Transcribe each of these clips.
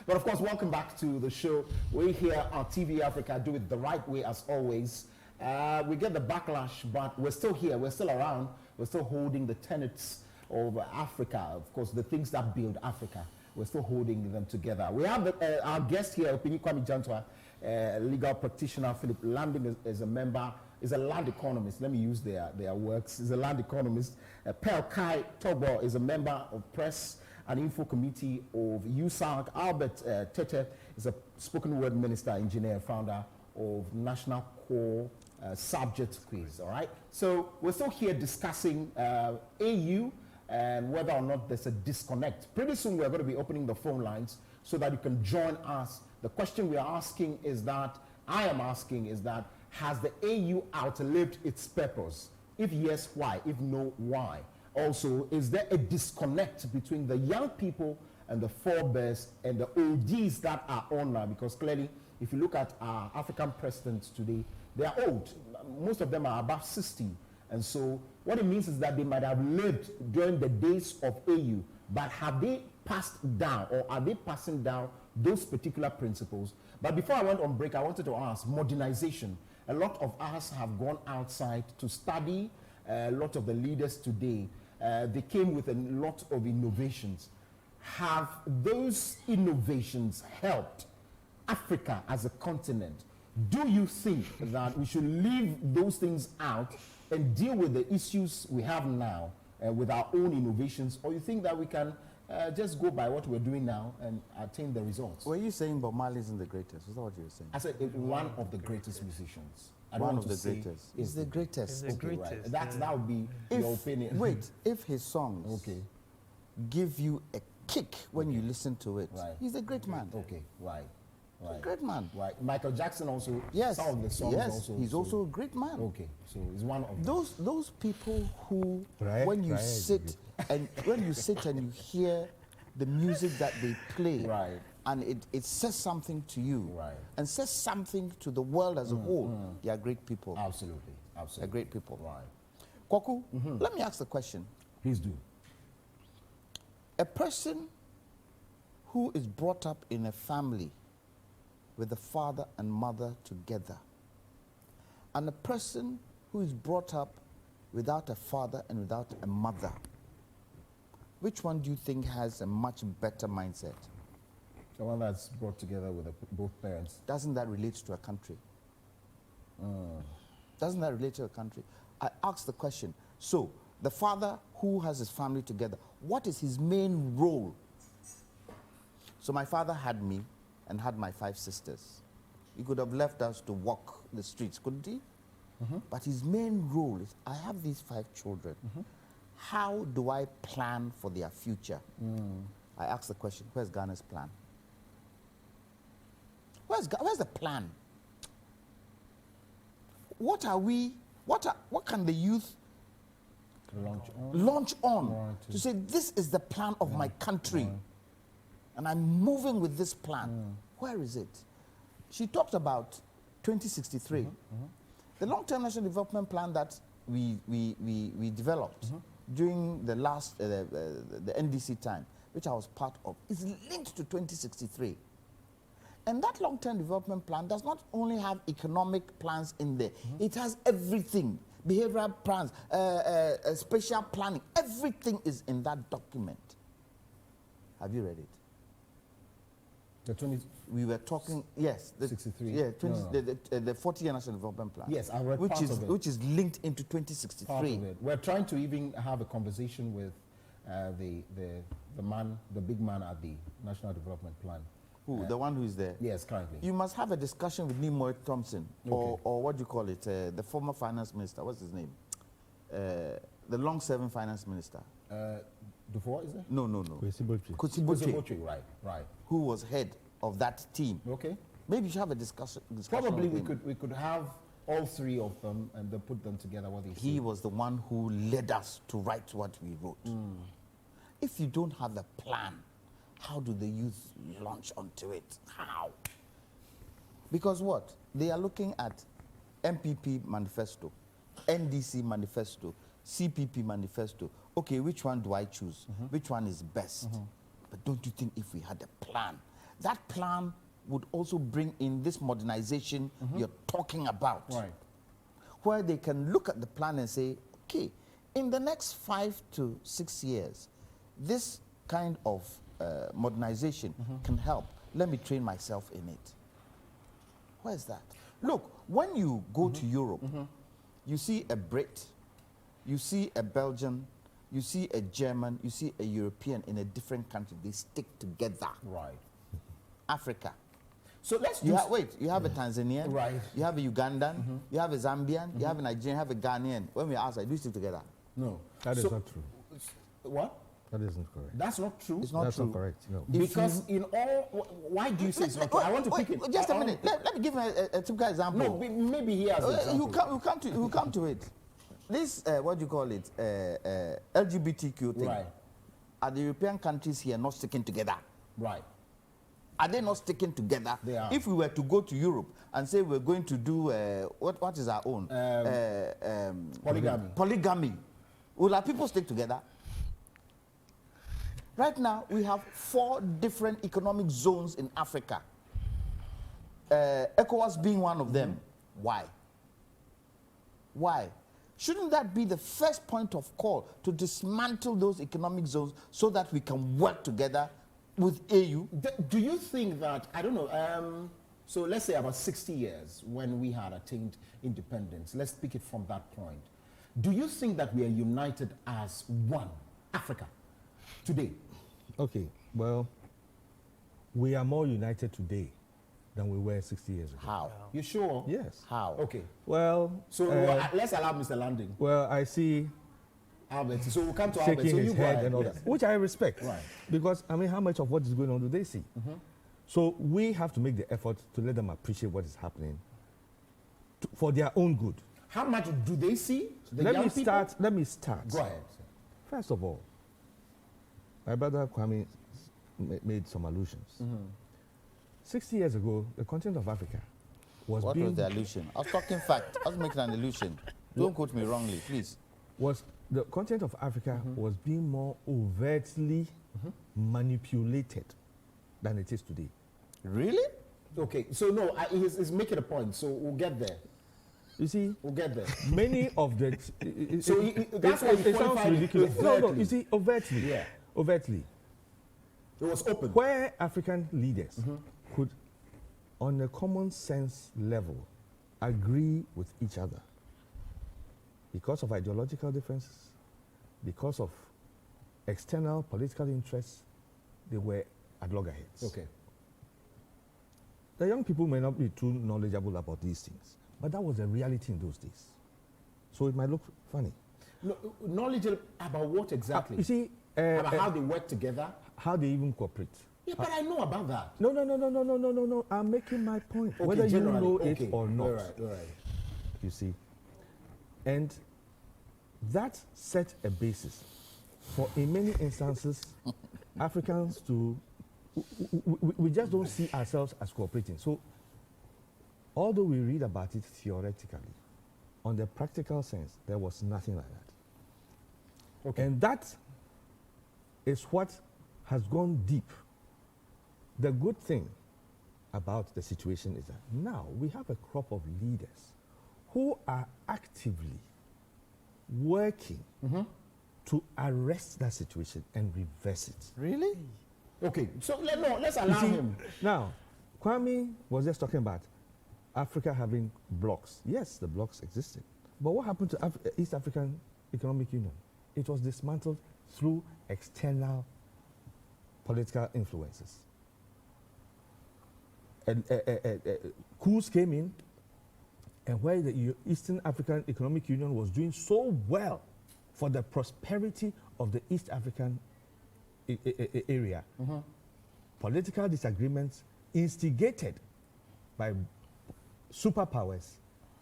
But of course, welcome back to the show. We're here on TV Africa, do it the right way as always. We get the backlash, but we're still here, we're still around, we're still holding the tenets of Africa, of course, the things that build Africa. We're still holding them together. We have our guest here, Kwame Jantuah, legal practitioner. Philip Landing is a member, is a land economist. Let me use their works. He's a land economist. Pearl Kai Torgbor is a member of Press and Info Committee of USAG. Albert TETTEH is a spoken word minister, engineer, founder of National Core Subject Quiz. All right. So we're still here discussing AU and whether or not there's a disconnect. Pretty soon we're going to be opening the phone lines so that you can join us. The question we are asking is that, I am asking is that, has the AU outlived its purpose? If yes, why? If no, why? Also, is there a disconnect between the young people and the forebears and the OGs that are on now? Because clearly, if you look at our African presidents today, they are old. Most of them are above 60. And so what it means is that they might have lived during the days of AU, but have they passed down, or are they passing down those particular principles? But before I went on break, I wanted to ask, modernization. A lot of us have gone outside to study. A lot of the leaders today, they came with a lot of innovations. Have those innovations helped Africa as a continent? Do you think that we should leave those things out and deal with the issues we have now with our own innovations, or you think that we can just go by what we're doing now and attain the results? Were you saying Bob Marley isn't the greatest? Is that what you were saying? I said one of the greatest musicians. One of the greatest. Is the greatest. Okay, right. That would be your opinion. Wait, if his songs give you a kick when you listen to it, he's a great man. Okay, right. Right. A great man. Right. Michael Jackson also. Yes. Some of the songs also. He's also a great man. Okay. So he's one of those people who, when you sit and you hear the music that they play, and it says something to you, and says something to the world as a whole, they are great people. Absolutely. Absolutely. They're great people. Right. Kwaku, let me ask the question. Please do. A person who is brought up in a family with the father and mother together, and a person who is brought up without a father and without a mother, which one do you think has a much better mindset? The one that's brought together with both parents. Doesn't that relate to a country? Doesn't that relate to a country? I asked the question, so the father who has his family together, what is his main role? So my father had me and had my 5 sisters. He could have left us to walk the streets, couldn't he? But his main role is, I have these 5 children. How do I plan for their future? I asked the question, where's Ghana's plan? Where's the plan? What can the youth launch on to say, this is the plan of my country? And I'm moving with this plan. Where is it? She talked about 2063. The long-term national development plan that we developed during the last, the NDC time, which I was part of, is linked to 2063. And that long-term development plan does not only have economic plans in there, it has everything. Behavioral plans, spatial planning, everything is in that document. Have you read it? The 20. We were talking, yes. The 63. Yeah, 20, no. The 40-year national development plan. Yes, I read which part is, of it. Which is linked into 2063. Part of it. We're trying to even have a conversation with the big man at the National Development Plan. Who? The one who is there? Yes, currently. You must have a discussion with Nimoy Thompson, or what do you call it? The former finance minister. What's his name? The long-serving finance minister. Dufour, is it? No. Kusibochi, right. Who was head of that team? Okay. Maybe you should have a discussion. Probably we could have all 3 of them and then put them together. What they He was the one who led us to write what we wrote. If you don't have a plan, how do the youth launch onto it? How? Because what? They are looking at MPP manifesto, NDC manifesto, CPP manifesto. Okay, which one do I choose? Which one is best? But don't you think if we had a plan that plan would also bring in this modernization you're talking about. Right. Where they can look at the plan and say, okay, in the next 5 to 6 years, this kind of modernization can help. Let me train myself in it. Where's that? Look, when you go to Europe, you see a Brit, you see a Belgian, you see a German, you see a European in a different country. They stick together. Right. Africa. So let's You you have a Tanzanian, Right. you have a Ugandan, you have a Zambian, you have a Nigerian, you have a Ghanaian. When we ask, do you stick together? No. That is not true. What? That isn't correct. That's not true. It's not That's true. not correct. No. Because in all, why do you say it's not true? I want to pick it. Just a minute. Let me give a typical example. No, maybe he has an example. You come to it. This, what do you call it, LGBTQ thing. Right. Are the European countries here not sticking together? Right. Are they not sticking together? They are. If we were to go to Europe and say we're going to do, what is our own? Polygamy. Polygamy. Will our people stick together? Right now, we have 4 different economic zones in Africa. ECOWAS being one of them. Why? Why? Shouldn't that be the first point of call to dismantle those economic zones so that we can work together with AU? Do you think that, I don't know, so let's say about 60 years when we had attained independence, let's pick it from that point. Do you think that we are united as one Africa today? Okay, well, we are more united today than we were 60 years ago. How? You sure? Yes. How? Okay. Well, So let's allow Mr. Landing. well, I see Albert. So we'll come to Albert. shaking So his you go head ahead. and all Yes. that, which I respect. Right. Because, I mean, how much of what is going on do they see? So we have to make the effort to let them appreciate what is happening for their own good. How much do they see? The Let young me people? start. Let me start. Go ahead. First of all, my brother Kwame made some allusions. 60 years ago, the continent of Africa was What being was the allusion? I was talking fact. I was making an allusion. Don't quote me wrongly, please. was the continent of Africa was being more overtly manipulated than it is today. Really? Okay. So no, he's making a point. So we'll get there. You see, We'll get there. many of the So that's why he it sounds qualified it ridiculous. No, overtly. you see, overtly, Yeah. overtly, It was open. where African leaders could, on a common sense level, agree with each other because of ideological differences, because of external political interests, they were at loggerheads. Okay. The young people may not be too knowledgeable about these things, but that was the reality in those days. So it might look funny. No, knowledge about what exactly? You see, about how they work together? how they even cooperate. Yeah, but I know about that. No. I'm making my point. Okay, Whether you generally, know okay. it or not. All right. You see. And that set a basis for, in many instances, Africans to, we just don't see ourselves as cooperating. So, although we read about it theoretically, on the practical sense, there was nothing like that. Okay. And that is what has gone deep. The good thing about the situation is that now we have a crop of leaders who are actively working to arrest that situation and reverse it. Really? Okay. So let's You allow see, him. now, Kwame was just talking about Africa having blocks. Yes, the blocks existed. But what happened to East African Economic Union? It was dismantled through external political influences. Coups came in, and where the Eastern African Economic Union was doing so well for the prosperity of the East African area, political disagreements instigated by superpowers,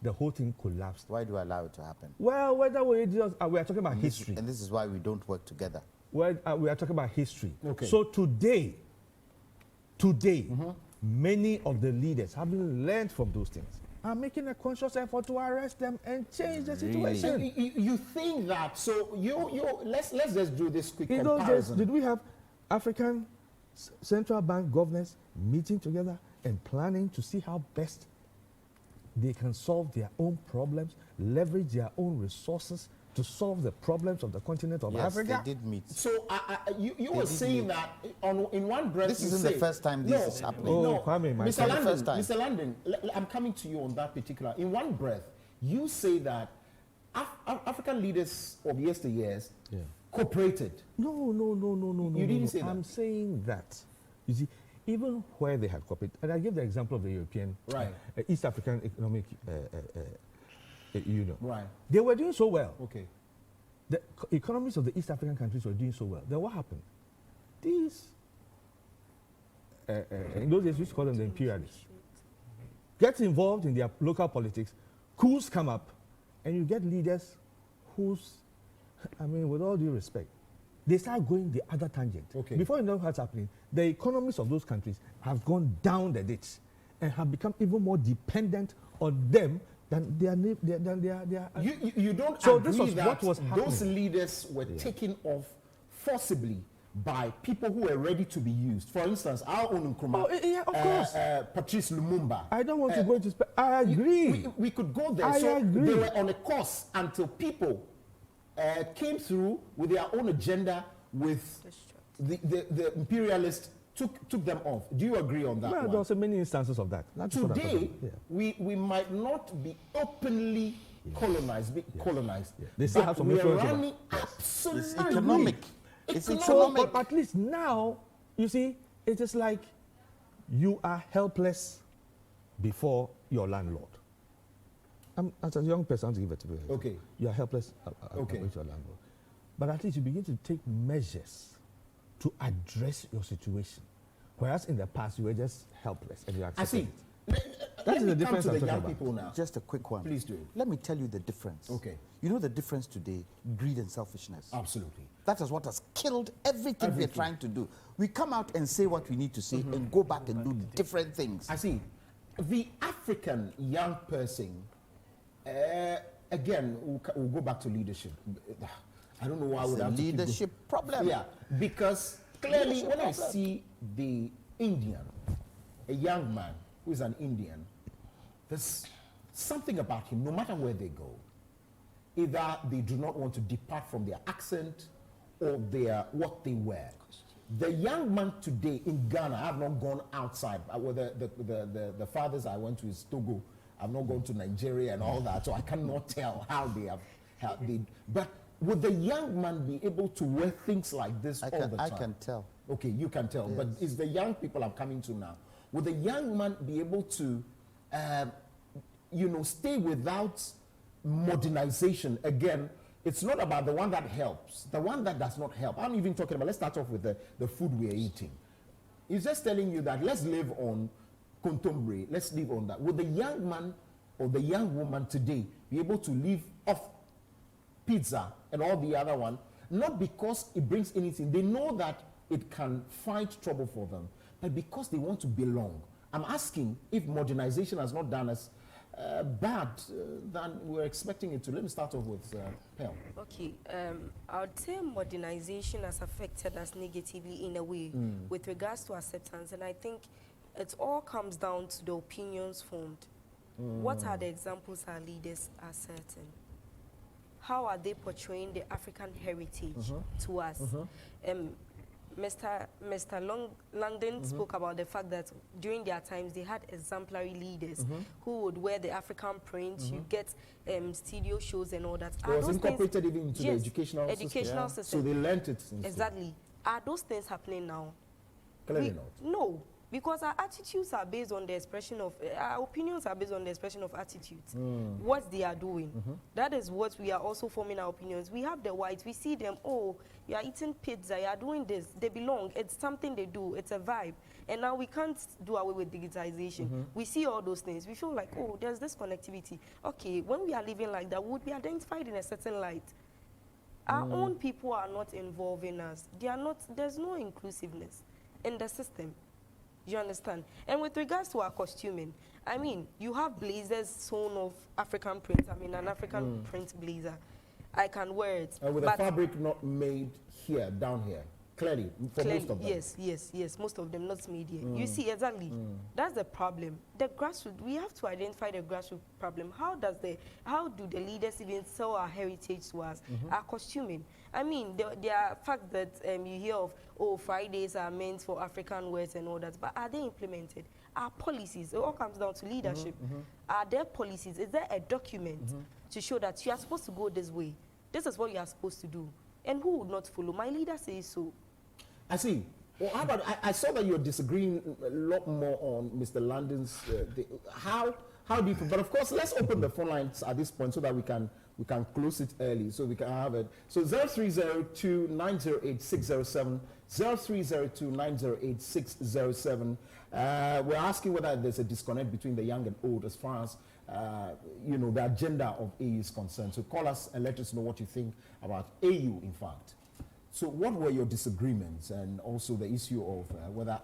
the whole thing collapsed. Why do I allow it to happen? Well, whether we are talking about And history. this is why we don't work together. Well, we are talking about history. Okay. So today, many of the leaders, having learned from those things, are making a conscious effort to arrest them and change the Really? situation. You think that? So let's just do this quick In those days, comparison. did we have African central bank governors meeting together and planning to see how best they can solve their own problems, leverage their own resources to solve the problems of the continent of Africa. They did meet. So you were saying that in one breath. This you isn't say, the first time this is happening. Oh, No, Kwame, my Mr. friend. London, Mr. London, I'm coming to you on that particular. In one breath, you say that African leaders of yesteryears cooperated. No. You didn't say that. I'm saying that. You see, even where they had cooperated, and I give the example of the European, East African Economic Union. Right. They were doing so well. Okay. The economies of the East African countries were doing so well. Then what happened? These, in those days, we used to call them the imperialists, get involved in their local politics, coups come up, and you get leaders whose, I mean, with all due respect, they start going the other tangent. Okay. Before you know what's happening, the economies of those countries have gone down the ditch and have become even more dependent on them than their. You don't So agree this was that what was those happening. leaders were taken off forcibly by people who were ready to be used. For instance, our own Nkrumah, Of course. Patrice Lumumba. I don't want to go into. I agree. We could go there. I so agree. they were on a course until people came through with their own agenda with the imperialists took them off. Do you agree on that? Well, there are many instances of that. That's what I'm talking Today, about. Yeah. we might not be openly colonized, colonized. Yeah. They still but have some we are influence over- running absolutely. It's economic. It's So, economic. but at least now, you see, it is like you are helpless before your landlord. As a young person, I want to give it to you. Okay. You are helpless Okay. with your landlord. But at least you begin to take measures to address your situation. Whereas in the past, you were just helpless and you I accepted see. it. Let is me the come difference to I'm the talking young about. people now. Just a quick one. Please do. Let me tell you the difference. Okay. You know the difference today? Greed and selfishness. Absolutely. That is what has killed everything we're trying to do. We come out and say what we need to say and go back and do different things. I see. The African young person, again, we'll go back to leadership. I don't know why I would It's a have to keep leadership problem. Yeah, because clearly Leadership when I problem. see the Indian, a young man who is an Indian, there's something about him, no matter where they go. Either they do not want to depart from their accent or their what they wear. The young man today in Ghana, I have not gone outside. The fathers I went to is Togo. I've not gone to Nigeria and all that, so I cannot tell how they have. But would the young man be able to wear things like this all the time? I can tell. Okay, you can tell. Yes. But it's the young people I'm coming to now. Would the young man be able to, stay without modernization? Again, it's not about the one that helps, the one that does not help. I'm even talking about, let's start off with the food we're eating. It's just telling you that let's live on contemporary, let's live on that. Would the young man or the young woman today be able to live off pizza and all the other one, not because it brings anything, they know that it can find trouble for them, but because they want to belong. I'm asking if modernization has not done us bad than we're expecting it to. Let me start off with Pearl. Okay, I would say modernization has affected us negatively in a way with regards to acceptance, and I think it all comes down to the opinions formed. What are the examples our leaders are certain? How are they portraying the African heritage to us? Mr. Longdon spoke about the fact that during their times they had exemplary leaders who would wear the African print. You get studio shows and all that. It was incorporated even into the educational system. So they learnt it. Exactly. Are those things happening now? Clearly not. No, because our attitudes are based on the expression of, our opinions are based on the expression of attitudes. What they are doing. That is what we are also forming our opinions. We have the whites, we see them, oh, you are eating pizza, you are doing this, they belong, it's something they do, it's a vibe. And now we can't do away with digitization. We see all those things, we feel like, oh, there's this connectivity. Okay, when we are living like that, would be identified in a certain light. Our own people are not involving us. They are not, there's no inclusiveness in the system. You understand? And with regards to our costuming, I mean, you have blazers sewn of African print. I mean, an African print blazer. I can wear it. With a fabric not made here, down here. clearly, for most of them. Yes, most of them, not media. You see, exactly, that's the problem. The grassroots, we have to identify the grassroots problem. How do the leaders even sell our heritage to us, our costuming? I mean, there are facts that you hear of, oh, Fridays are meant for African wears and all that, but are they implemented? Our policies, it all comes down to leadership. Are there policies? Is there a document to show that you are supposed to go this way? This is what you are supposed to do. And who would not follow? My leader says so. I see. Well, how about, I saw that you're disagreeing a lot more on Mr. London's, how do you, but of course, let's open the phone lines at this point so that we can close it early, so we can have it. So 0302-908-607, 0302-908-607. We're asking whether there's a disconnect between the young and old as far as the agenda of AU is concerned. So call us and let us know what you think about AU, in fact. So what were your disagreements, and also the issue of whether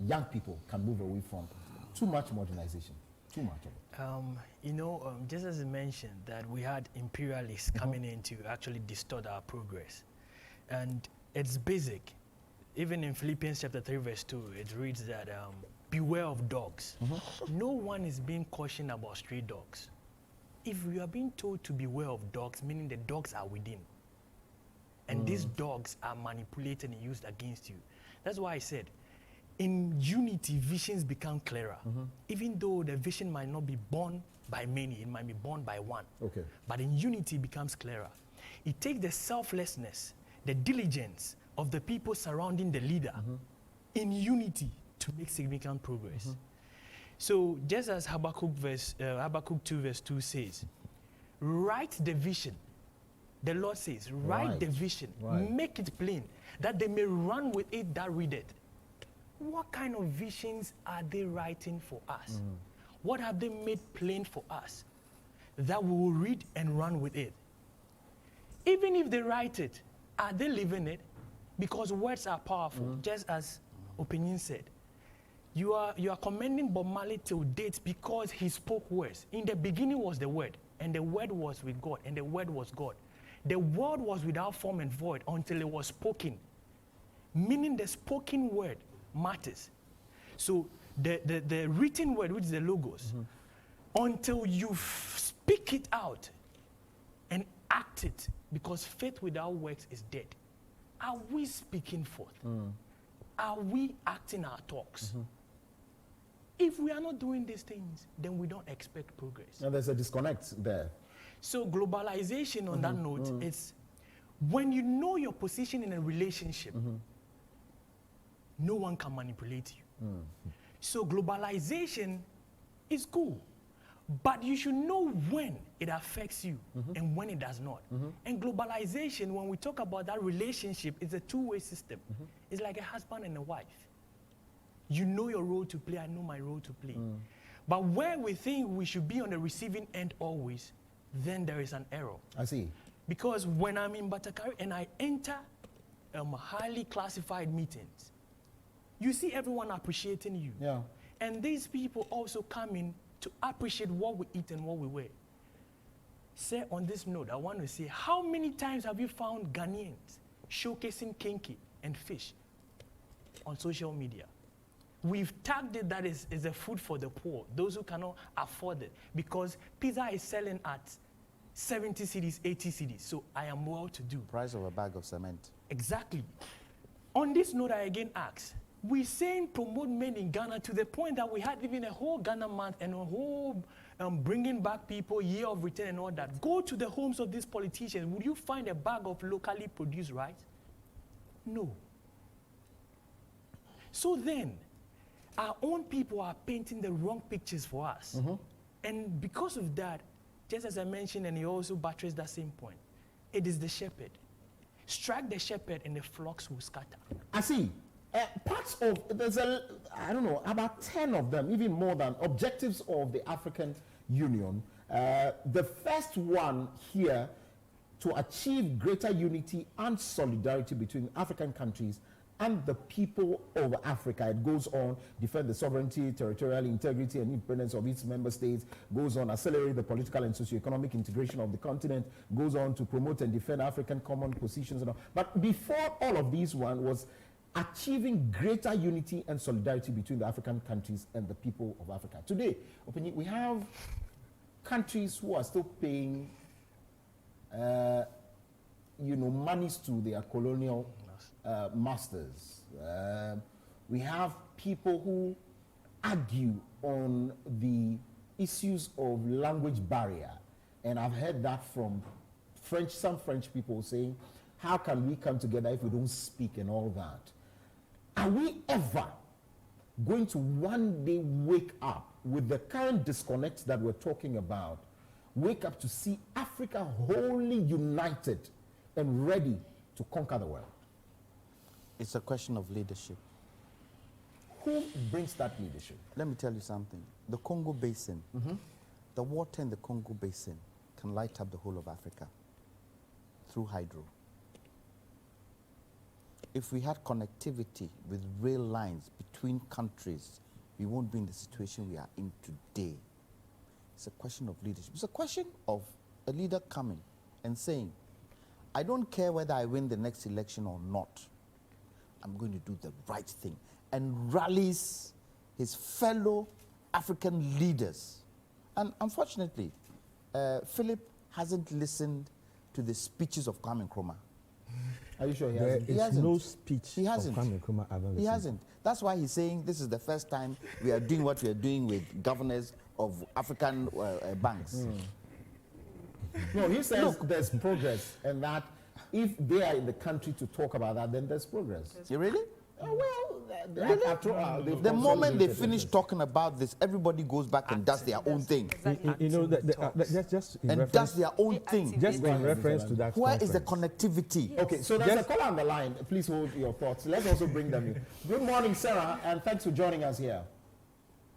young people can move away from too much modernization, too much of it? Just as you mentioned, that we had imperialists coming in to actually distort our progress. And it's basic. Even in Philippians chapter 3, verse 2, it reads that, beware of dogs. No one is being cautioned about stray dogs. If we are being told to beware of dogs, meaning the dogs are within, and these dogs are manipulated and used against you. That's why I said, in unity, visions become clearer. Even though the vision might not be born by many, it might be born by one. Okay. But in unity, it becomes clearer. It takes the selflessness, the diligence of the people surrounding the leader in unity to make significant progress. So just as Habakkuk 2 verse 2 says, write the vision. The Lord says, write the vision, make it plain, that they may run with it that read it. What kind of visions are they writing for us? What have they made plain for us that we will read and run with it? Even if they write it, are they living it? Because words are powerful, just as Opanin said. You are commending Bob Marley till date because he spoke words. In the beginning was the Word, and the Word was with God, and the Word was God. The word was without form and void until it was spoken, meaning the spoken word matters. So the written word, which is the logos, until you speak it out and act it, because faith without works is dead. Are we speaking forth? Are we acting our talks? If we are not doing these things, then we don't expect progress. And there's a disconnect there. So globalization, on that note, it's when you know your position in a relationship, no one can manipulate you. So globalization is cool, but you should know when it affects you and when it does not. And globalization, when we talk about that relationship, it's a two-way system. It's like a husband and a wife. You know your role to play, I know my role to play. But where we think we should be on the receiving end always, then there is an error. I see. Because when I'm in Batakari and I enter highly classified meetings, you see everyone appreciating you. Yeah. And these people also come in to appreciate what we eat and what we wear. Say on this note, I want to say, how many times have you found Ghanaians showcasing kinky and fish on social media? We've tagged it that is a food for the poor, those who cannot afford it, because pizza is selling at 70 cedis, 80 cedis, so I am well to do. Price of a bag of cement. Exactly. On this note, I again ask, we're saying promote men in Ghana to the point that we had even a whole Ghana month and a whole bringing back people, year of return and all that. Go to the homes of these politicians. Would you find a bag of locally produced rice? No. So then, our own people are painting the wrong pictures for us. And because of that, just as I mentioned, and he also buttressed that same point, it is the shepherd. Strike the shepherd and the flocks will scatter. I see. Parts of, there's I don't know, about 10 of them, even more than, objectives of the African Union. The first one here, to achieve greater unity and solidarity between African countries and the people of Africa. It goes on, defend the sovereignty, territorial integrity, and independence of its member states, goes on, accelerate the political and socio-economic integration of the continent, goes on to promote and defend African common positions. And all. But before all of these one was achieving greater unity and solidarity between the African countries and the people of Africa. Today, Opanin, we have countries who are still paying monies to their colonial masters. We have people who argue on the issues of language barrier, and I've heard that from some French people saying, how can we come together if we don't speak and all that? Are we ever going to one day wake up with the current disconnect that we're talking about, wake up to see Africa wholly united and ready to conquer the world? It's a question of leadership. Who brings that leadership? Let me tell you something. The Congo Basin, the water in the Congo Basin can light up the whole of Africa through hydro. If we had connectivity with rail lines between countries, we won't be in the situation we are in today. It's a question of leadership. It's a question of a leader coming and saying, I don't care whether I win the next election or not. I'm going to do the right thing. And rallies his fellow African leaders. And unfortunately, Philip hasn't listened to the speeches of Kwame Nkrumah. Are you sure he There hasn't? is no speech He hasn't. of Kwame Nkrumah I've ever He listened hasn't. That's why he's saying this is the first time we are doing what we are doing with governors of African banks. No, he says there's progress, and that if they are in the country to talk about that, then there's progress. You really? They've The moment they consolidated finish it. talking about this, everybody goes back and does their own thing. You know, just in And reference, does their own thing. just in reference to that Where is the conference. connectivity? Okay, so there's a Just- caller on the line. Please hold your thoughts. Let's also bring them in. Good morning, Sarah, and thanks for joining us here.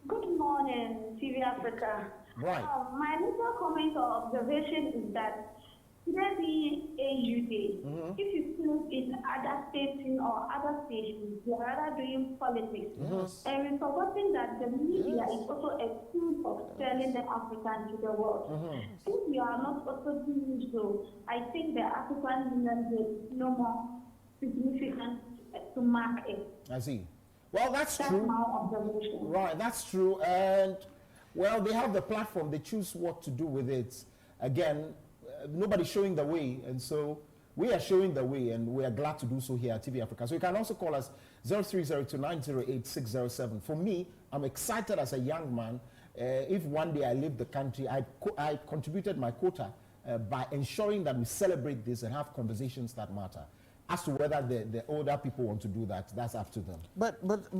Good morning, TV Africa. Right. My little comment or observation is that today being AU Day, if you see in other states or other stations, they are rather doing politics. And we've forgotten that the media is also a tool of selling the African to the world. If we are not also doing so, I think the African Union is no more significant to mark it. I see. Well, that's That's true. my observation. Right, that's true. And, well, they have the platform. They choose what to do with it. Again, nobody's showing the way. And so we are showing the way, and we are glad to do so here at TV Africa. So you can also call us 0302908607. For me, I'm excited as a young man. If one day I leave the country, I contributed my quota by ensuring that we celebrate this and have conversations that matter. As to whether the older people want to do that, that's up to them. But let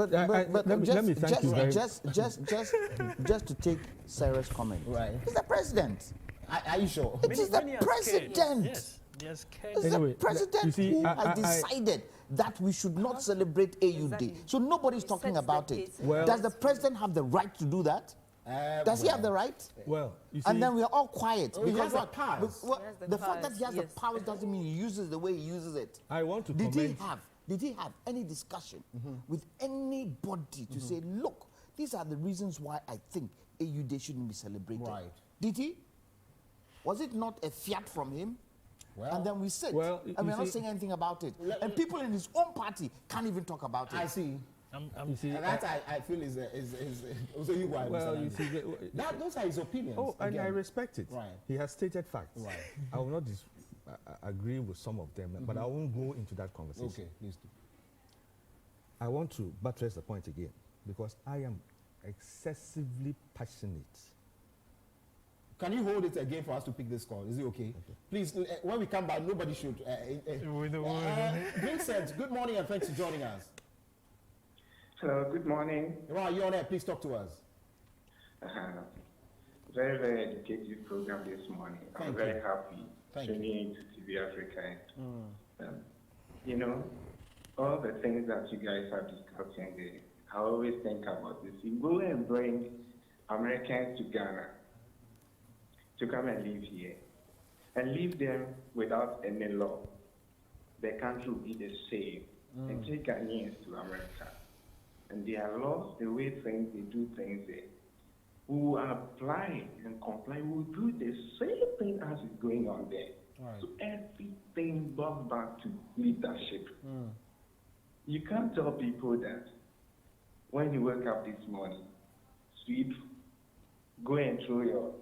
me thank you very just to take Sarah's comment. Right. He's the president. Are you sure? It is the Many are scared. president. Yes, they are scared. It's Anyway, the president you see, who I- has decided that we should not celebrate AUD. Exactly. So nobody's He talking sets about the it. pace. Well- Does the president have the right to do that? Does he have the right? Well, you see, And then we are all quiet. Oh, he has the what- powers. what- He has the the fact that he has powers, the yes. powers doesn't mean he uses the way he uses it. I want to Did comment. he have any discussion with anybody to say, look, these are the reasons why I think AU Day shouldn't be celebrated? Right. Did he? Was it not a fiat from him? Well, And then we sit. well, and you we're not see- saying anything about it. And people in his own party can't even talk about it. I see. You see, And that I feel is also you guys. well, you see, those are his opinions. oh, and I again. respect it. Right. He has stated facts. Right. I will not agree with some of them, but I won't go into that conversation. Okay, please do. I want to buttress the point again because I am excessively passionate. Can you hold it again for us to pick this call? Is it okay? Please, when we come back, nobody should. Vincent, good morning and thanks for joining us. Hello, good morning. Right, you're on air. Please talk to us. Very, very educative program this morning. I'm Thank very you. happy Thank tuning into TV Africa. You know, all the things that you guys are discussing, I always think about this. You go and bring Americans to Ghana to come and live here and leave them without any law. The country will be the same. and take Ghanaians to America. And they are lost the way things, they do things there. We will apply and comply. We will do the same thing as is going on there. Right. So everything goes back to leadership. You can't tell people that when you wake up this morning, sweep, go and throw your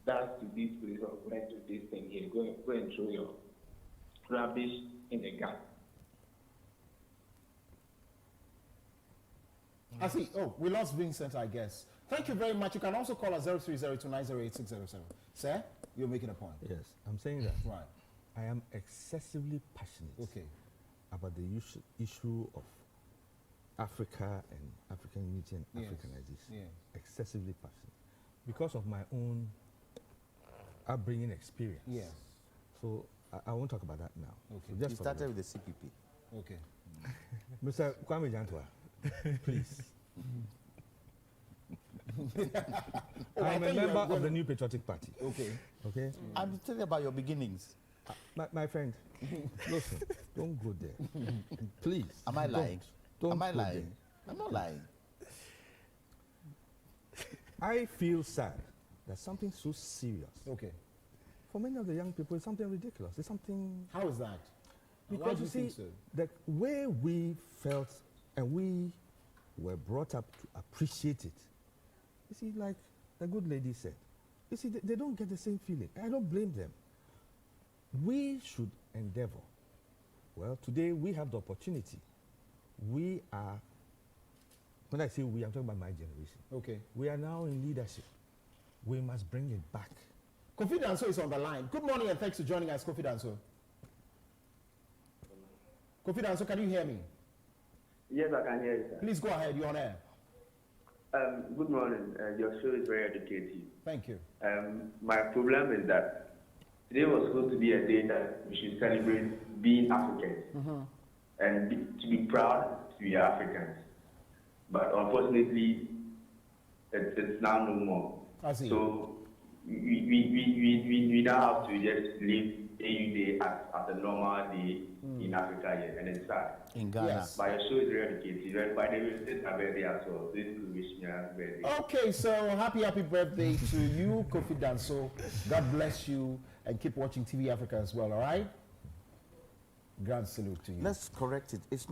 dust to this place or go and do this thing here, go and throw your rubbish in the gap. I see. Oh, we lost Vincent, I guess. Thank you very much. You can also call us 0302908607. Sir, you're making a point. Yes, I'm saying that. Right. I am excessively passionate Okay. about the issue of Africa and African unity and Yes. Africanization. Yeah. Excessively passionate because of my own upbringing experience. Yes. So I won't talk about that now. Okay. So just You for started the- with the CPP. Okay. Mr. Kwame Jantuah, please. Oh, I am a thought you were member of going- the New Patriotic Party. Okay. Okay? I'm telling you about your beginnings. My friend, listen, don't go there. Please. Am I don't. lying? Don't Am I go lying? I'm not lying. there. I feel sad that something so serious, Okay. for many of the young people, it's something ridiculous. It's something How is that? Why because do you you see, think so? the way we felt and we were brought up to appreciate it. You see, like the good lady said, you see, they don't get the same feeling. I don't blame them. We should endeavor. Well, today we have the opportunity. We are, when I say we, I'm talking about my generation. Okay. We are now in leadership. We must bring it back. Kofi Danso is on the line. Good morning and thanks for joining us, Kofi Danso. Kofi Danso, can you hear me? Yes, I can hear you, sir. Please go ahead. You're on air. Good morning. Your show is very educative. Thank you. My problem is that today was supposed to be a day that we should celebrate being Africans and to be proud to be Africans. But unfortunately, it's now no more. I see. So we now have to just live AU Day as a normal day in Africa here, and it's sad. In Ghana. Yes. But your show is very educative. And by the way, it's my birthday as well. Please do wish me a happy birthday. Okay, so happy birthday to you, Kofi Danso. God bless you and keep watching TV Africa as well, all right? Grand salute to you. Let's correct it. It's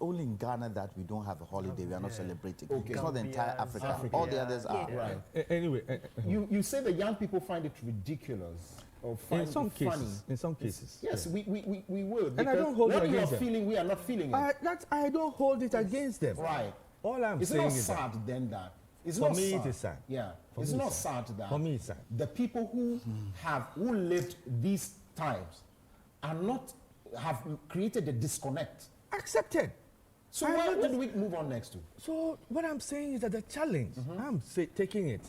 only in Ghana that we don't have a holiday. We are not celebrating. Okay. It's not the entire Africa. Africa. All the others are. Yeah. Right. Anyway, You say the young people find it ridiculous or find in some it funny. cases, in some cases. Yes, yeah. we will. And I don't hold it when you are against them. feeling, we are not feeling it. I don't hold it against them. Right. All I'm It's saying not is that sad then that. It's For not me, sad. it is sad. Yeah. For It's me, not it's sad that. For me, it's sad. The people who who lived these times are not, have created a disconnect. Accepted. So I where know do we move on next to? So what I'm saying is that the challenge, I'm taking it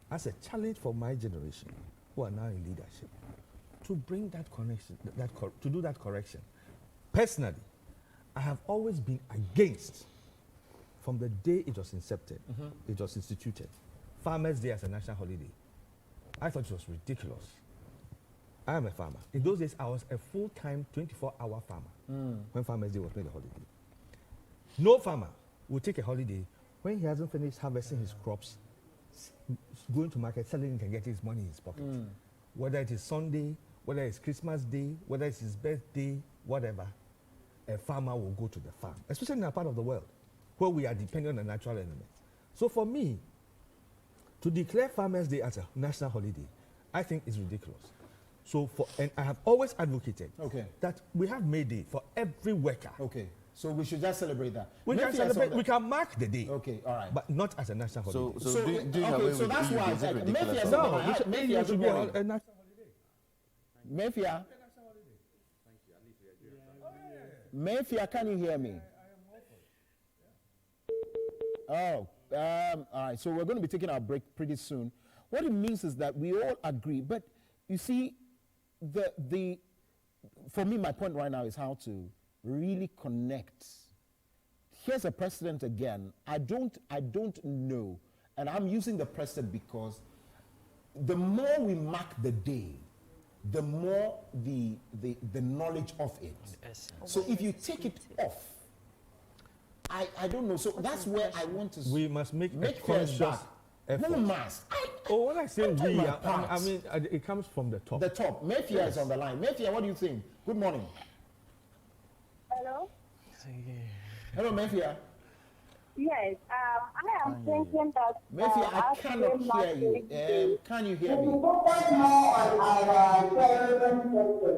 as a challenge for my generation, who are now in leadership, to bring that connection, to do that correction. Personally, I have always been against, from the day it was incepted, it was instituted, Farmers' Day as a national holiday. I thought it was ridiculous. I am a farmer. In those days, I was a full-time 24-hour farmer when Farmers' Day was made a holiday. No farmer will take a holiday when he hasn't finished harvesting his crops, going to market, selling it and getting his money in his pocket. Whether it is Sunday, whether it's Christmas Day, whether it's his birthday, whatever, a farmer will go to the farm, especially in a part of the world where we are dependent on natural elements. So for me, to declare Farmers' Day as a national holiday, I think is ridiculous. So and I have always advocated that we have May Day for every worker. Okay. So we should just celebrate that. We can celebrate, we can mark the day. Okay, all right. But not as a national holiday. So doing away with that's EU why is it like, ridiculous? Mayfia, it should be a national holiday. Mayfia. Mayfia, can you hear me? Oh, all right. So we're going to be taking our break pretty soon. What it means is that we all agree, but you see, for me, my point right now is how to really connect. Here's a precedent again. I don't know, and I'm using the precedent because the more we mark the day, the more the knowledge of it. Yes. So if you take it off, I don't know. So that's where I want to. We must make a first conscious back. effort. Who must? When I say I'm talking we, about I parts. mean it comes from the top. The top. Mayfia is on the line. Mayfia, what do you think? Good morning. Hello? Hello, Mayfia. Yes, I am thinking that. Mayfia, I cannot hear you. Can you hear me? Focus more on our terrorism sector.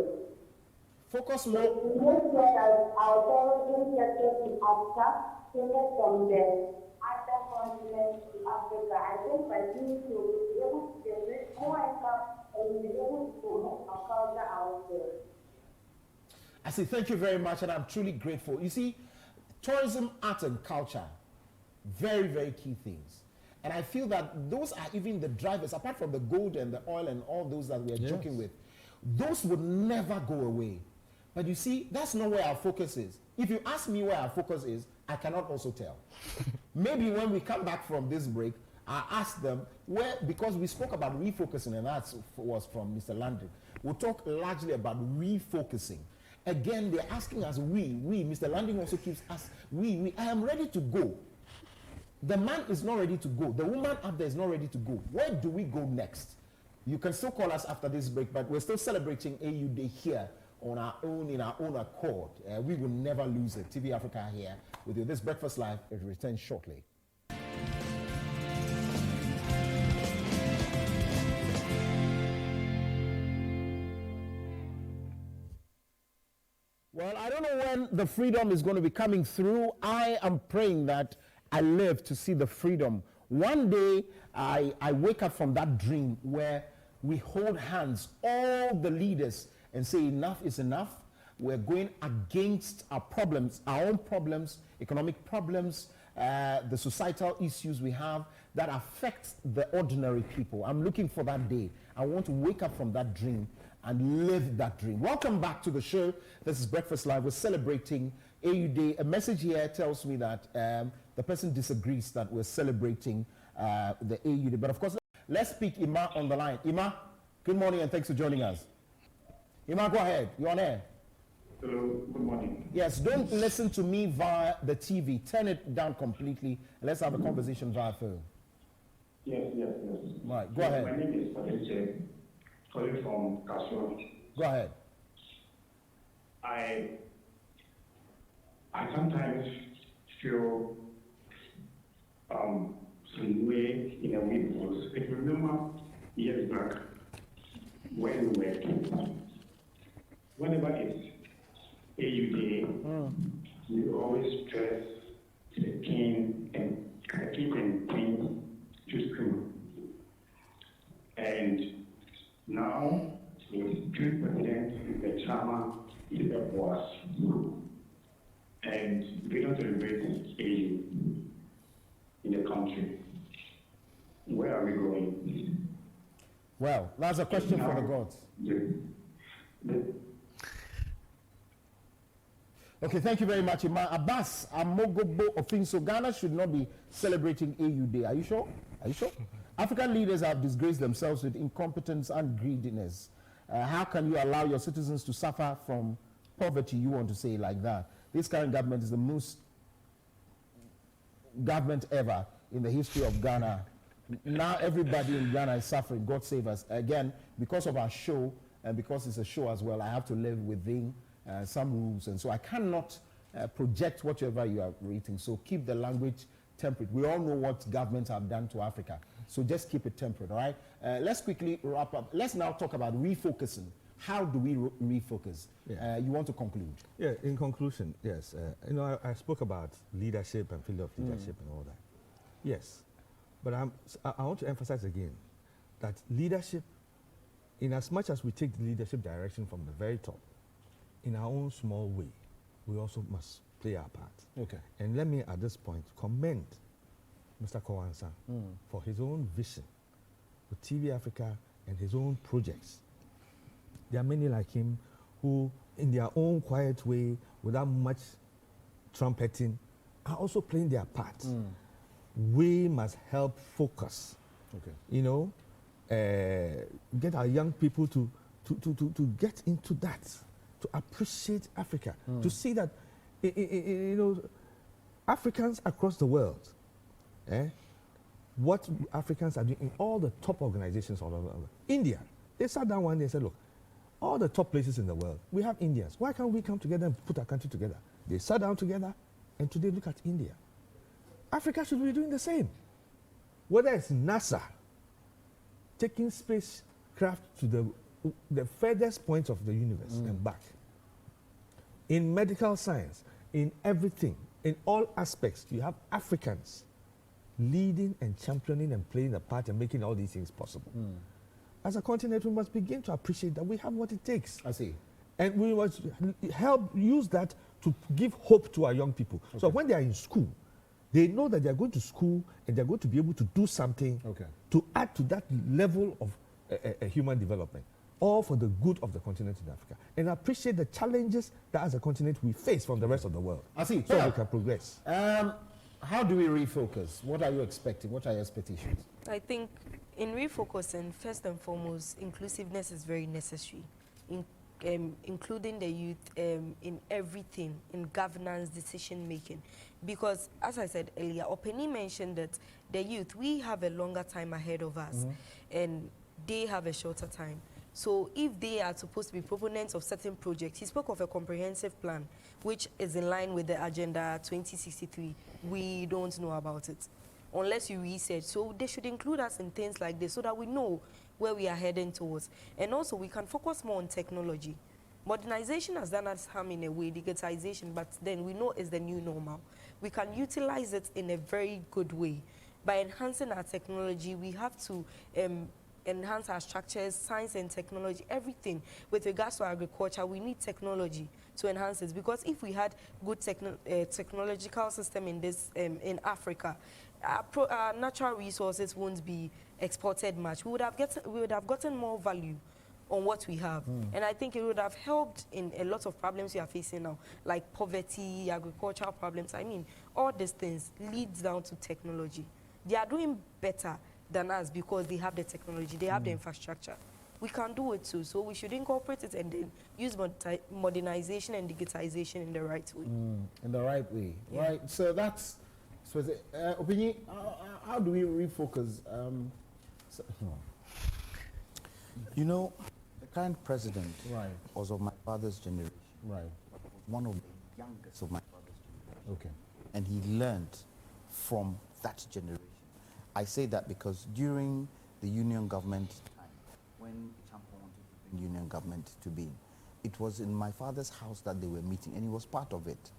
Focus We more. make sure that our terrorism sector is abstract from the other continents to Africa. I think by doing so, we'll be able to generate more income and we'll be able to promote our culture out there. I say thank you very much, and I'm truly grateful. You see, tourism, art, and culture, very, very key things. And I feel that those are even the drivers, apart from the gold and the oil and all those that we are joking with, those would never go away. But you see, that's not where our focus is. If you ask me where our focus is, I cannot also tell. Maybe when we come back from this break, I ask them where, because we spoke about refocusing, and that was from Mr. Longdon. We'll talk largely about refocusing. Again, they're asking us, Mr. Longdon also keeps us, I am ready to go. The man is not ready to go. The woman up there is not ready to go. Where do we go next? You can still call us after this break, but we're still celebrating AU Day here on our own, in our own accord. We will never lose it. TV Africa here with you. This Breakfast Live, it returns shortly. Well, I don't know when the freedom is going to be coming through. I am praying that I live to see the freedom. One day, I wake up from that dream where we hold hands, all the leaders, and say enough is enough. We're going against our problems, our own problems, economic problems, the societal issues we have that affect the ordinary people. I'm looking for that day. I want to wake up from that dream and live that dream. Welcome back to the show. This is Breakfast Live. We're celebrating AU Day. A message here tells me that the person disagrees that we're celebrating the AU Day. But of course, let's speak Ima on the line. Ima, good morning and thanks for joining us. Ima, go ahead. You're on air. Hello, good morning. Yes, don't listen to me via the TV. Turn it down completely. Let's have a conversation via phone. Yes. Right, go ahead. My name is Patriotic, calling from Kasua. Go ahead. I sometimes feel some way in a way because if you remember years back when we were kids, whenever it's AU Day, we always dress the king and queen to school. And now the good president, the charmer, is the boss. And we don't celebrate AU in the country. Where are we going? Well, that's a question for the gods. Okay, thank you very much, Ima. Abbas Amogobo Ofinso, Ghana should not be celebrating AU Day. Are you sure? Are you sure? African leaders have disgraced themselves with incompetence and greediness. How can you allow your citizens to suffer from poverty, you want to say like that? This current government is the most government ever in the history of Ghana. Now everybody in Ghana is suffering. God save us. Again, because of our show, and because it's a show as well, I have to live within some rules. And so I cannot project whatever you are reading. So keep the language temperate. We all know what governments have done to Africa. So just keep it temperate, all right? Let's quickly wrap up. Let's now talk about refocusing. How do we refocus? Yeah. You want to conclude? Yeah, in conclusion, yes. I spoke about leadership and field of leadership and all that. Yes. But I want to emphasize again that leadership, in as much as we take the leadership direction from the very top, in our own small way, we also must play our part. Okay. And let me, at this point, commend Mr. Kowansa for his own vision with TV Africa and his own projects. There are many like him who, in their own quiet way, without much trumpeting, are also playing their part. We must help focus. Okay. Get our young people to to get into that, to appreciate Africa, to see that, you know, Africans across the world, what Africans are doing in all the top organizations all over. India, they sat down one day and said, look, all the top places in the world, we have Indians. Why can't we come together and put our country together? They sat down together, and today look at India. Africa should be doing the same. Whether it's NASA, taking spacecraft to the furthest points of the universe and back. In medical science, in everything, in all aspects, you have Africans leading and championing and playing a part and making all these things possible. As a continent, we must begin to appreciate that we have what it takes. I see. And we must help use that to give hope to our young people. Okay. So when they are in school, they know that they are going to school and they're going to be able to do something to add to that level of human development, all for the good of the continent in Africa. And appreciate the challenges that as a continent we face from the rest of the world. I see. So we can progress. How do we refocus? What are you expecting? What are your expectations? I think in refocusing, first and foremost, inclusiveness is very necessary. Including the youth in everything, in governance, decision making. Because, as I said earlier, Opanin mentioned that the youth, we have a longer time ahead of us, and they have a shorter time. So if they are supposed to be proponents of certain projects, he spoke of a comprehensive plan, which is in line with the Agenda 2063. We don't know about it, unless you research. So they should include us in things like this so that we know where we are heading towards. And also, we can focus more on technology. Modernization has done us harm in a way, digitization, but then we know it's the new normal. We can utilize it in a very good way. By enhancing our technology, we have to enhance our structures, science and technology, everything. With regards to agriculture, we need technology to enhance it, because if we had good technological system in this in Africa, our natural resources won't be exported much. We would have gotten more value on what we have. And I think it would have helped in a lot of problems we are facing now, like poverty, agricultural problems. I mean, all these things leads down to technology. They are doing better than us because they have the technology, they have the infrastructure. We can do it too, so we should incorporate it and then use modernization and digitization in the right way. In the right way, right? So that's, Opinion, how do we refocus? You know, the current president was of my father's generation. One of the youngest of my father's generation. And he learned from that generation. I say that because during the union government time, when Jantuah wanted to bring union government to being, it was in my father's house that they were meeting, and he was part of it.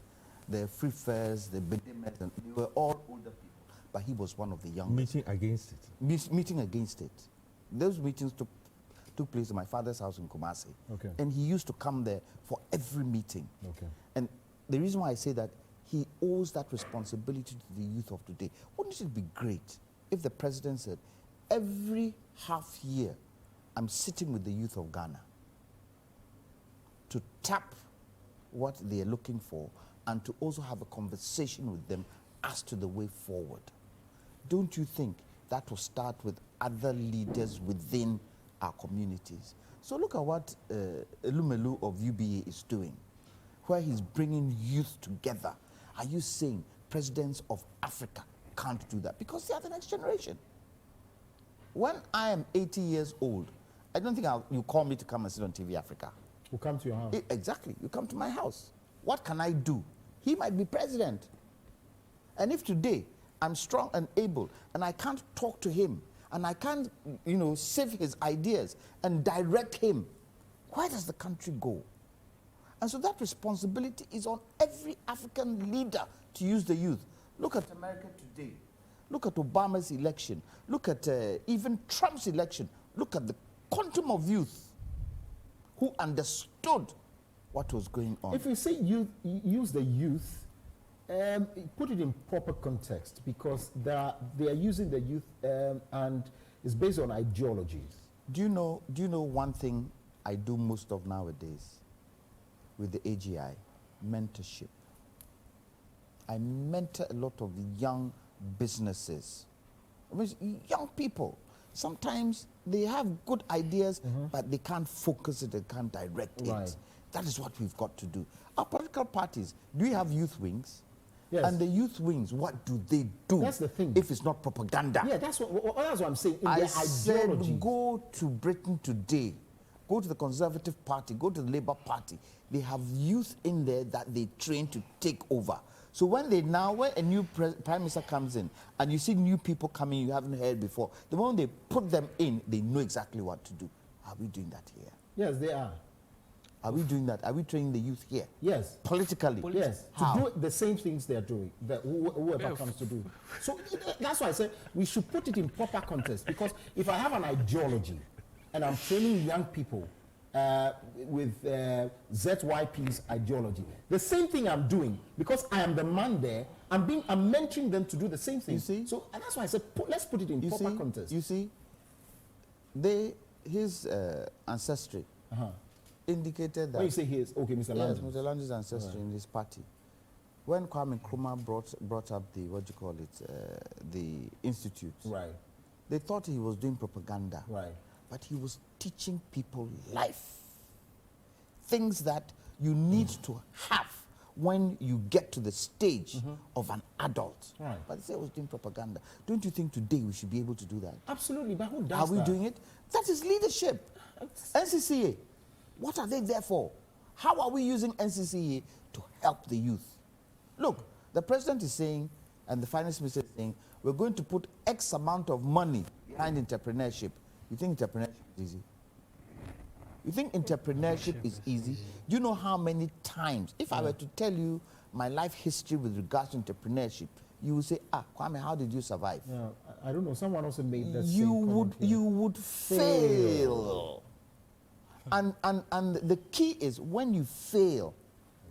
The free fairs, the bedemet, and they were all older people, but he was one of the youngest. Meeting against it. Meeting against it. Those meetings took place in my father's house in Kumasi. And he used to come there for every meeting. And the reason why I say that, he owes that responsibility to the youth of today. Wouldn't it be great if the president said, every half year, I'm sitting with the youth of Ghana to tap what they're looking for and to also have a conversation with them as to the way forward? Don't you think that will start with other leaders within our communities? So look at what Elumelu of UBA is doing, where he's bringing youth together. Are you saying presidents of Africa can't do that? Because they are the next generation. When I am 80 years old, I don't think you call me to come and sit on TV Africa. We'll come to your house. Exactly. You come to my house. What can I do? He might be president. And if today I'm strong and able and I can't talk to him and I can't, save his ideas and direct him, where does the country go? And so that responsibility is on every African leader to use the youth. Look at America today. Look at Obama's election. Look at even Trump's election. Look at the quantum of youth who understood what was going on. If we say youth, use the youth, put it in proper context, because they are using the youth and it's based on ideologies. Do you know one thing I do most of nowadays with the AGI? Mentorship. I mentor a lot of young businesses, young people. sometimes they have good ideas, but they can't focus it, they can't direct Right. it. That is what we've got to do. Our political parties, do we have youth wings? Yes. And the youth wings, what do they do? That's the thing. If it's not propaganda. Yeah, that's what I'm saying. In I their said, ideology. go to Britain today, go to the Conservative Party, go to the Labour Party. They have youth in there that they train to take over. So when a new Prime Minister comes in and you see new people coming you haven't heard before, the moment they put them in, they know exactly what to do. Are we doing that here? Yes, they are. Are we doing that? Are we training the youth here? Yes. Politically? Yes, How? to do the same things they're doing, that whoever comes to do. So that's why I said we should put it in proper context, because if I have an ideology and I'm training young people with ZYP's ideology, the same thing I'm doing, because I am the man there, I'm mentoring them to do the same thing. You see? So and that's why I said let's put it in proper context. You see, his ancestry indicated that. When you say his, okay, Mr. Yes, Landon. Mr. Landon's ancestry in his party. When Kwame Nkrumah brought up the institute, Right. they thought he was doing propaganda. Right. But he was teaching people life. Things that you need to have when you get to the stage of an adult. Right. But they say I was doing propaganda. Don't you think today we should be able to do that? Absolutely, but who does Are we that? doing it? That is leadership. NCCA, what are they there for? How are we using NCCA to help the youth? Look, the president is saying, and the finance minister is saying, we're going to put X amount of money behind entrepreneurship. You think entrepreneurship is easy? You think entrepreneurship is easy? Do you know how many times, if I were to tell you my life history with regards to entrepreneurship, you would say, Kwame, how did you survive? Yeah, I don't know. Someone also made that You same comment here. you would fail. And the key is when you fail,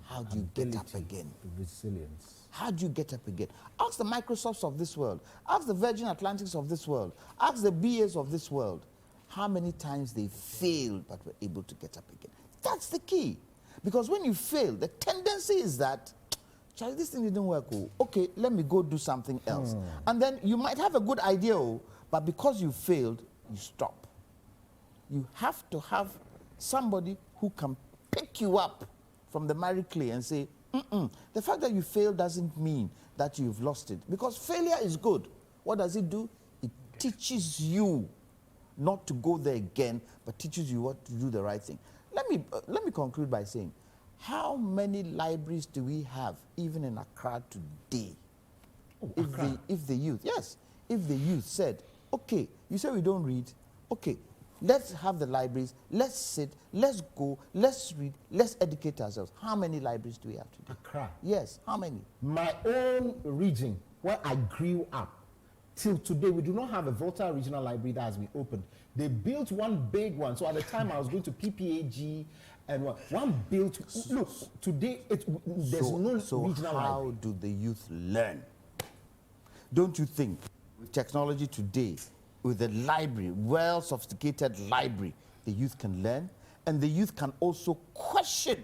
how do you get up again? Resilience. How do you get up again? Ask the Microsofts of this world. Ask the Virgin Atlantics of this world. Ask the BAs of this world. How many times they failed but were able to get up again? That's the key. Because when you fail, the tendency is that, Charlie, this thing didn't work. Oh. Okay, let me go do something else. And then you might have a good idea, but because you failed, you stop. You have to have somebody who can pick you up from the miry clay and say, the fact that you failed doesn't mean that you've lost it. Because failure is good. What does it do? It teaches you not to go there again, but teaches you what to do the right thing. Let me conclude by saying, how many libraries do we have even in Accra today? If the youth said, okay, you say we don't read, okay, let's have the libraries, let's sit, let's go, let's read, let's educate ourselves. How many libraries do we have today? Accra. Yes, how many? My own region, where I grew up, till today, we do not have a Volta Regional Library that has been opened. They built one big one. So at the time, I was going to PPAG, and one built. Look, today there's no regional library. How do the youth learn? Don't you think with technology today, with the library, well sophisticated library, the youth can learn, and the youth can also question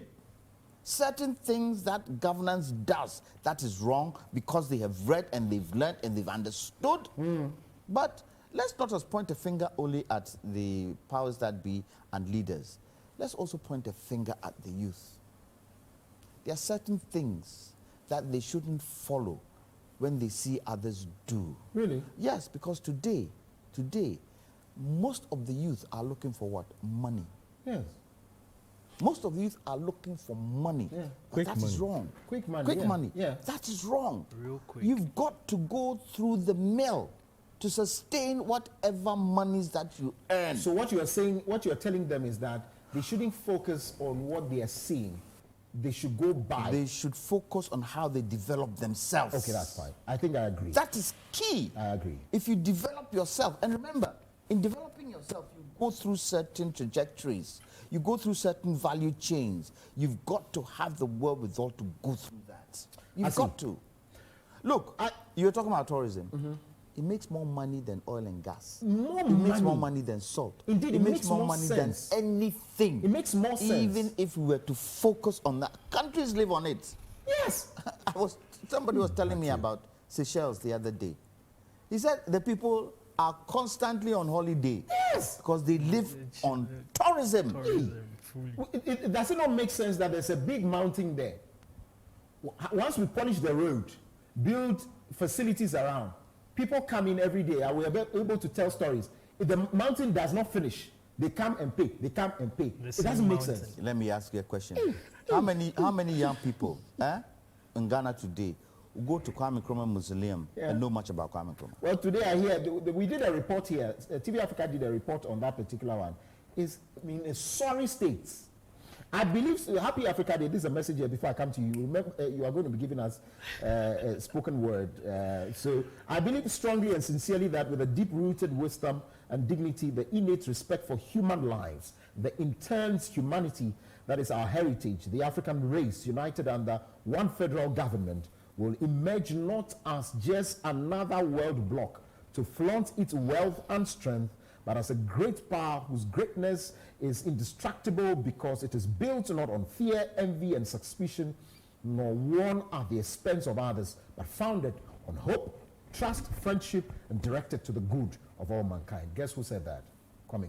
certain things that governance does that is wrong because they have read and they've learned and they've understood. But let's not just point a finger only at the powers that be and leaders. Let's also point a finger at the youth. There are certain things that they shouldn't follow when they see others do. Really? Yes, because today, most of the youth are looking for what? Money. Yes. Most of the youth are looking for money. Yeah. But that is wrong. Quick money. Quick yeah. money. Yeah. That is wrong. Real quick. You've got to go through the mill to sustain whatever monies that you earn. So what you are saying, what you are telling them is that they shouldn't focus on what they are seeing. They should go by. They should focus on how they develop themselves. Okay, that's fine. I think I agree. That is key. I agree. If you develop yourself, and remember, in developing yourself, you go through certain trajectories. You go through certain value chains. You've got to have the wherewithal to go through that. You've got to. Look, you were talking about tourism. It makes more money than oil and gas. It makes more money than salt. Indeed, it makes more money sense. than anything. It makes more sense. Even if we were to focus on that. Countries live on it. Yes. Somebody was telling me about Seychelles the other day. He said the people are constantly on holiday. Yes. Because they live on tourism. fully. Does it not make sense that there's a big mountain there? Once we polish the road, build facilities around, people come in every day and we are able to tell stories. If the mountain does not finish, they come and pay. They come and pay. It doesn't make sense. Let me ask you a question. How many young people in Ghana today who go to Kwame Nkrumah Mausoleum and know much about Kwame Nkrumah? Well, today I hear we did a report here. TV Africa did a report on that particular one. It's in a sorry state. I believe Happy Africa Day. This is a message here before I come to you. Remember, you are going to be giving us a spoken word. So I believe strongly and sincerely that with a deep-rooted wisdom and dignity, the innate respect for human lives, the intense humanity that is our heritage, the African race united under one federal government will emerge not as just another world bloc to flaunt its wealth and strength, but as a great power whose greatness is indestructible because it is built not on fear, envy, and suspicion, nor won at the expense of others, but founded on hope, trust, friendship, and directed to the good of all mankind. Guess who said that? Kwame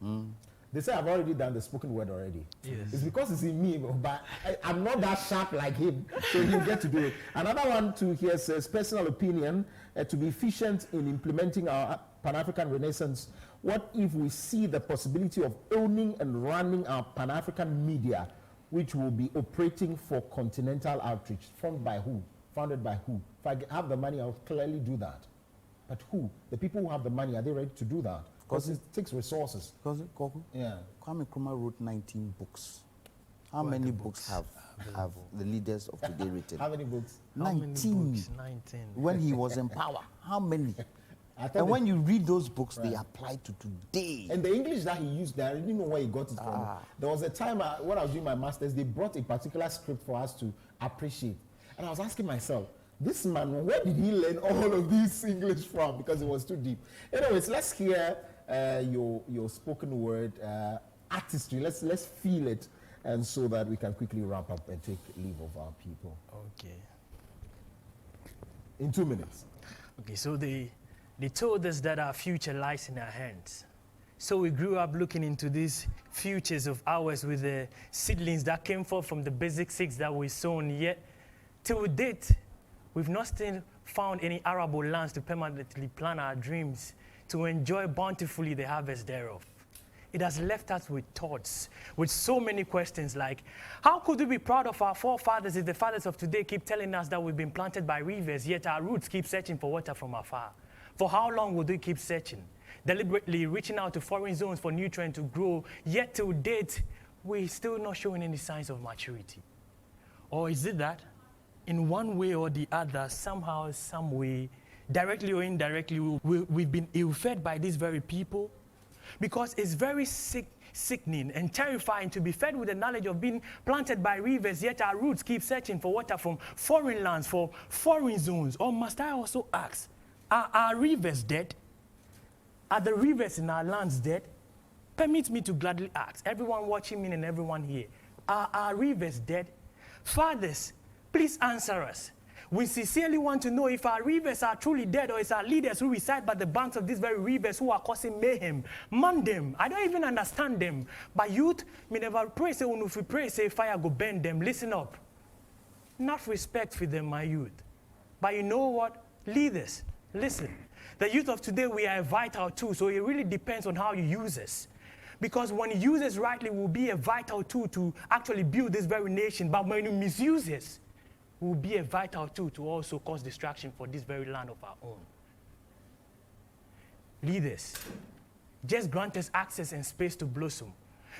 Nkrumah. They say I've already done the spoken word already. Yes. It's because it's in me, but I'm not that sharp like him, so he'll get to do it. Another one to here says, personal opinion, to be efficient in implementing our Pan-African Renaissance, what if we see the possibility of owning and running our Pan-African media, which will be operating for continental outreach? Funded by who? Funded by who? If I have the money, I'll clearly do that. But who? The people who have the money, are they ready to do that? Because it takes resources. Yeah. Kwame Nkrumah wrote 19 books. How many books have the leaders of today written? How many books? 19. 19. When he was in power. How many? And when you read those books, they apply to today. And the English that he used there, I didn't know where he got it from. There was a time when I was doing my master's, they brought a particular script for us to appreciate. And I was asking myself, this man, where did he learn all of this English from? Because it was too deep. Anyways, let's hear your spoken word artistry. Let's feel it, and so that we can quickly wrap up and take leave of our people. Okay. In 2 minutes. Okay, so they told us that our future lies in our hands. So we grew up looking into these futures of ours with the seedlings that came forth from the basic seeds that we sown, yet till date, we've not still found any arable lands to permanently plant our dreams, to enjoy bountifully the harvest thereof. It has left us with thoughts, with so many questions like, how could we be proud of our forefathers if the fathers of today keep telling us that we've been planted by rivers, yet our roots keep searching for water from afar? For how long will they keep searching, deliberately reaching out to foreign zones for nutrients to grow, yet to date, we're still not showing any signs of maturity? Or is it that, in one way or the other, somehow, some way, directly or indirectly, we've been ill-fed by these very people? Because it's very sickening and terrifying to be fed with the knowledge of being planted by rivers, yet our roots keep searching for water from foreign lands, for foreign zones. Or must I also ask, are our rivers dead? Are the rivers in our lands dead? Permit me to gladly ask, everyone watching me and everyone here, are our rivers dead? Fathers, please answer us. We sincerely want to know if our rivers are truly dead, or it's our leaders who reside by the banks of these very rivers who are causing mayhem. Man them. I don't even understand them. But youth, me never pray, say, if we pray, say, fire go burn them. Listen up. Enough respect for them, my youth. But you know what? Leaders, listen. The youth of today, we are a vital tool, so it really depends on how you use us. Because when you use us rightly, we'll be a vital tool to actually build this very nation. But when you misuse us, will be a vital tool to also cause distraction for this very land of our own. Leaders, just grant us access and space to blossom.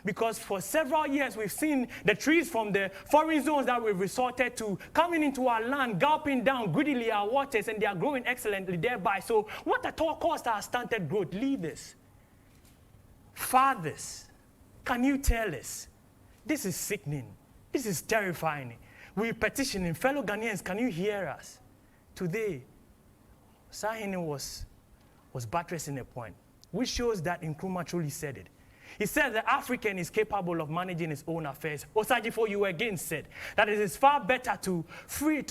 Because for several years, we've seen the trees from the foreign zones that we've resorted to coming into our land, gulping down greedily our waters, and they are growing excellently thereby. So what at all cost our stunted growth? Leaders, fathers, can you tell us? This is sickening. This is terrifying. We're petitioning, fellow Ghanaians, can you hear us? Today, Safohene was buttressing a point, which shows that Nkrumah truly said it. He said the African is capable of managing his own affairs. Osajifo, you again said that it is far better to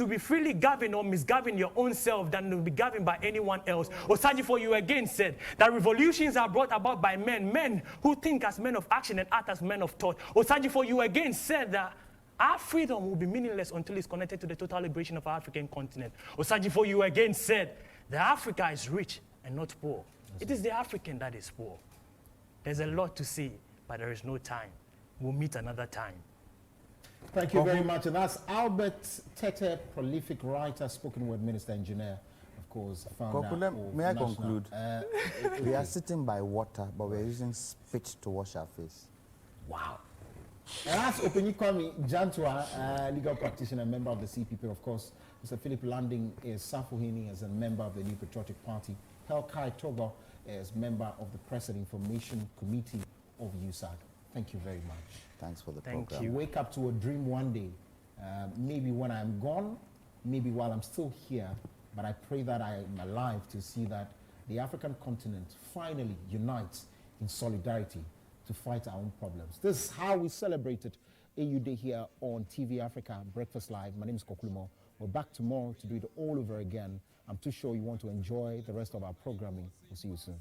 be freely governed or misgovern your own self than to be governed by anyone else. Osajifo, you again said that revolutions are brought about by men who think as men of action and act as men of thought. Osajifo, you again said that our freedom will be meaningless until it's connected to the total liberation of our African continent. Osajifo, you again said that Africa is rich and not poor. It is the African that is poor. There's a lot to see, but there is no time. We'll meet another time. Thank you very much. And that's Albert TETTEH, prolific writer, spoken word minister, engineer, of course, founder of may I National- conclude? We are sitting by water, but we're using spit to wash our face. Wow. And that's Opanin Kwame, Jantuah, legal practitioner, member of the CPP, of course. Mr. Philip Landing is Safohene, as a member of the new Patriotic Party. Torgbor is member of the Press and Information Committee of USAG. Thank you very much. Thanks for the Thank program. you. Wake up to a dream one day. Maybe when I'm gone, maybe while I'm still here, but I pray that I am alive to see that the African continent finally unites in solidarity to fight our own problems. This is how we celebrated AU Day here on TV Africa Breakfast Live. My name is Kokulumo. We're back tomorrow to do it all over again. I'm too sure you want to enjoy the rest of our programming. We'll see you soon.